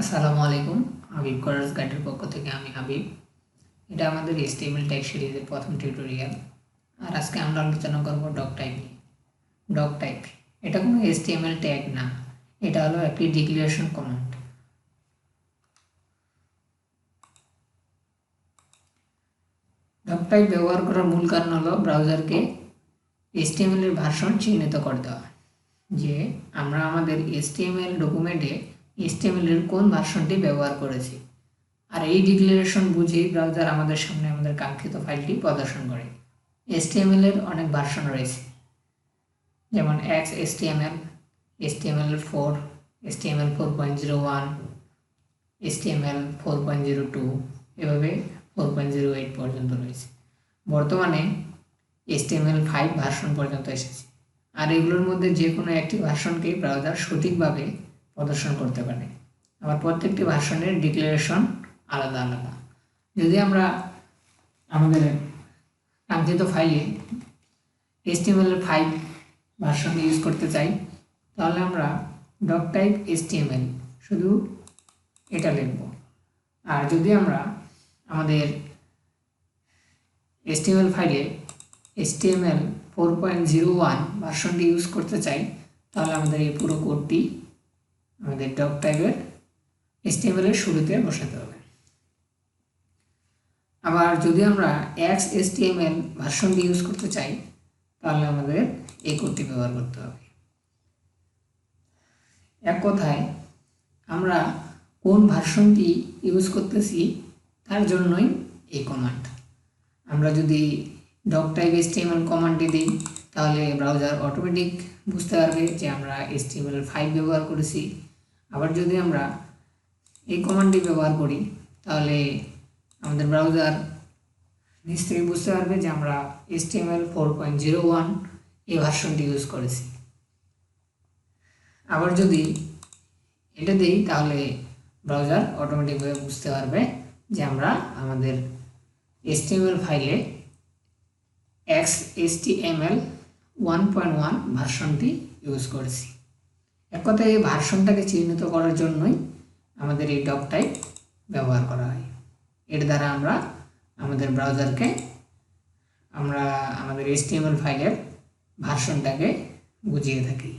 আসসালামু আলাইকুম। হাবিব করার্স গাইডের পক্ষ থেকে আমি হাবিব। এটা আমাদের HTML ট্যাগ সিরিজের প্রথম টিউটোরিয়াল। আর আজকে আমরা আলোচনা করব ডকটাইপ নিয়ে। ডকটাইপ এটা কোনো HTML ট্যাগ না, এটা হলো একটি ডিক্লারেশন কমান্ড। ডকটাইপ ব্যবহার করার মূল কারণ হলো ব্রাউজারকে HTML এর ভার্সন চিহ্নিত করে দেওয়া, যে আমরা আমাদের HTML ডকুমেন্টে HTML এর কোন ভার্সনটি ব্যবহার করেছি। আর এই ডিক্লারেশন বুঝেই ব্রাউজার আমাদের সামনে আমাদের কাঙ্ক্ষিত ফাইলটি প্রদর্শন করে। HTML এর অনেক ভার্সন রয়েছে, যেমন XHTML, HTML4, HTML 4.01, HTML 4.02, এভাবে 4.08 পর্যন্ত রয়েছে। বর্তমানে HTML5 ভার্সন পর্যন্ত এসেছে। আর এগুলোর মধ্যে যে কোনো একটি ভার্সনকে ব্রাউজার সঠিকভাবে প্রদর্শন করতে পারে। আবার প্রত্যেকটি ভার্সনের ডিক্লারেশন আলাদা আলাদা। যদি আমরা আমাদের কাঙ্ক্ষিত ফাইলে HTML5 ভার্সন ইউজ করতে চাই, তাহলে আমরা ডকটাইপ HTML শুধু এটা লিখব। আর যদি আমরা আমাদের HTML ফাইলে HTML 4.01 ভার্সনটি ইউজ করতে চাই, তাহলে আমাদের এই পুরো কোডটি আমাদের ডকটাইপের HTML এর শুরুতে বসাতে হবে। আবার যদি আমরা XHTML ভার্সনটি ইউজ করতে চাই, তাহলে আমাদের এই কোডটি ব্যবহার করতে হবে। এক কথায় আমরা কোন ভার্সনটি ইউজ করতেছি তার জন্যই এই কমান্ড। আমরা যদি ডকটাইপ HTML কমান্ডটি দিই, তাহলে ব্রাউজার অটোমেটিক বুঝতে পারবে যে আমরা HTML5 ব্যবহার করেছি। আবার যদি আমরা এই কমান্ডটি ব্যবহার করি, তাহলে আমাদের ব্রাউজার নিজ থেকে বুঝতে পারবে যে আমরা HTML 4.01 এই ভার্সনটি ইউজ করেছি। আবার যদি এটা দিই, তাহলে ব্রাউজার অটোমেটিকভাবে বুঝতে পারবে যে আমরা আমাদের HTML ফাইলে XHTML 1.1 ভার্সনটি ইউজ করেছি। এক কথায় এই ভার্সনটাকে চিহ্নিত করার জন্যই আমাদের এই ডকটাইপ ব্যবহার করা হয়। এর দ্বারা আমরা আমাদের ব্রাউজারকে আমাদের HTML ফাইলের ভার্সনটাকে বুঝিয়ে থাকি।